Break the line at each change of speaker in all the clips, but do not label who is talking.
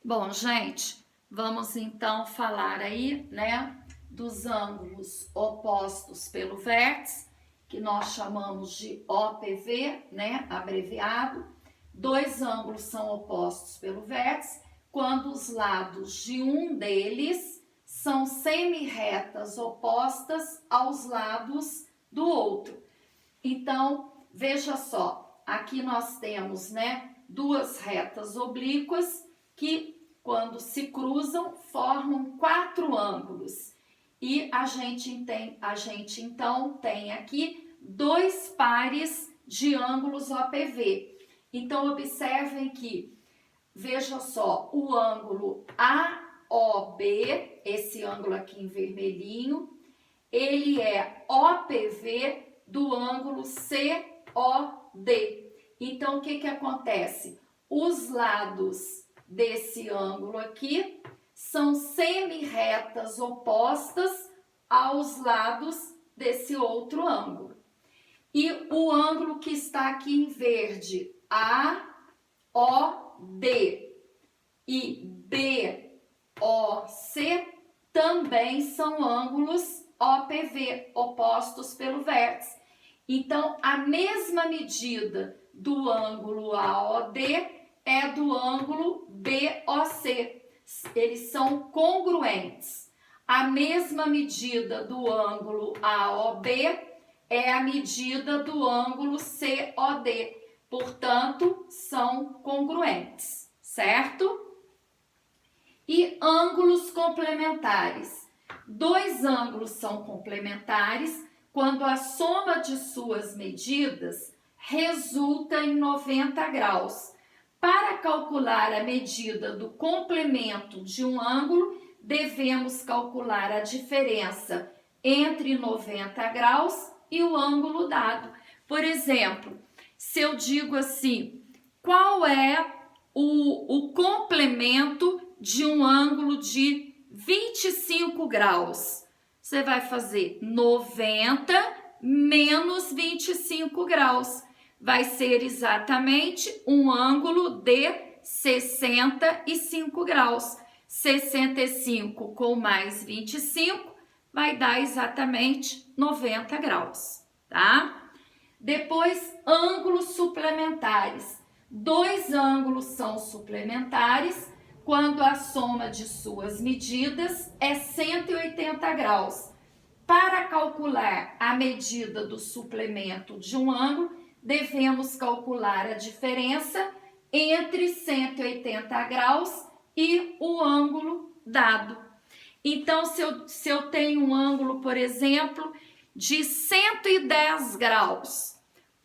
Bom, gente, vamos então falar aí, né, dos ângulos opostos pelo vértice, que nós chamamos de OPV, né, abreviado. Dois ângulos são opostos pelo vértice quando os lados de um deles são semi-retas opostas aos lados do outro. Então, veja só, aqui nós temos, né, duas retas oblíquas que, quando se cruzam, formam quatro ângulos. E a gente então tem aqui dois pares de ângulos OPV. Então, observem que, veja só, o ângulo AOB, esse ângulo aqui em vermelhinho, ele é OPV do ângulo COD. Então, o que acontece? Os lados desse ângulo aqui são semi-retas opostas aos lados desse outro ângulo. E o ângulo que está aqui em verde, AOD e BOC, também são ângulos OPV, opostos pelo vértice. Então, a mesma medida do ângulo AOD é do ângulo BOC. Eles são congruentes. A mesma medida do ângulo AOB é a medida do ângulo COD. Portanto, são congruentes, certo? E ângulos complementares. Dois ângulos são complementares quando a soma de suas medidas resulta em 90 graus. Para calcular a medida do complemento de um ângulo, devemos calcular a diferença entre 90 graus e o ângulo dado. Por exemplo, se eu digo assim, qual é o complemento de um ângulo de 25 graus? Você vai fazer 90 menos 25 graus. Vai ser exatamente um ângulo de 65 graus. 65 com mais 25 vai dar exatamente 90 graus, tá? Depois, ângulos suplementares. Dois ângulos são suplementares quando a soma de suas medidas é 180 graus. Para calcular a medida do suplemento de um ângulo, devemos calcular a diferença entre 180 graus e o ângulo dado. Então, se eu tenho um ângulo, por exemplo, de 110 graus,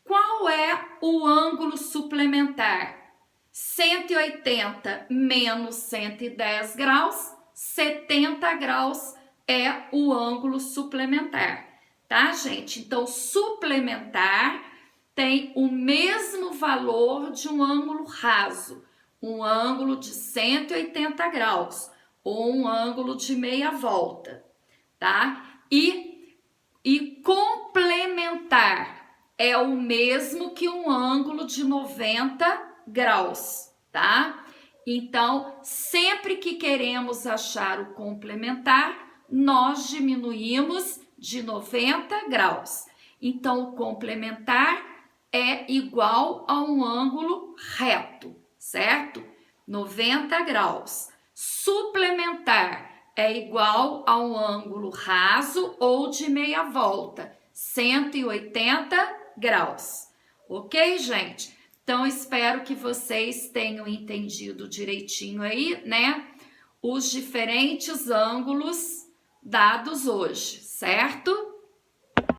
qual é o ângulo suplementar? 180 menos 110 graus, 70 graus é o ângulo suplementar, tá, gente? Então, suplementar tem o mesmo valor de um ângulo raso, um ângulo de 180 graus ou um ângulo de meia volta, tá? E complementar é o mesmo que um ângulo de 90 graus, tá? Então, sempre que queremos achar o complementar, nós diminuímos de 90 graus. Então, o complementar é igual a um ângulo reto, certo? 90 graus. Suplementar é igual a um ângulo raso ou de meia volta, 180 graus. Ok, gente? Então, espero que vocês tenham entendido direitinho aí, né? Os diferentes ângulos dados hoje, certo?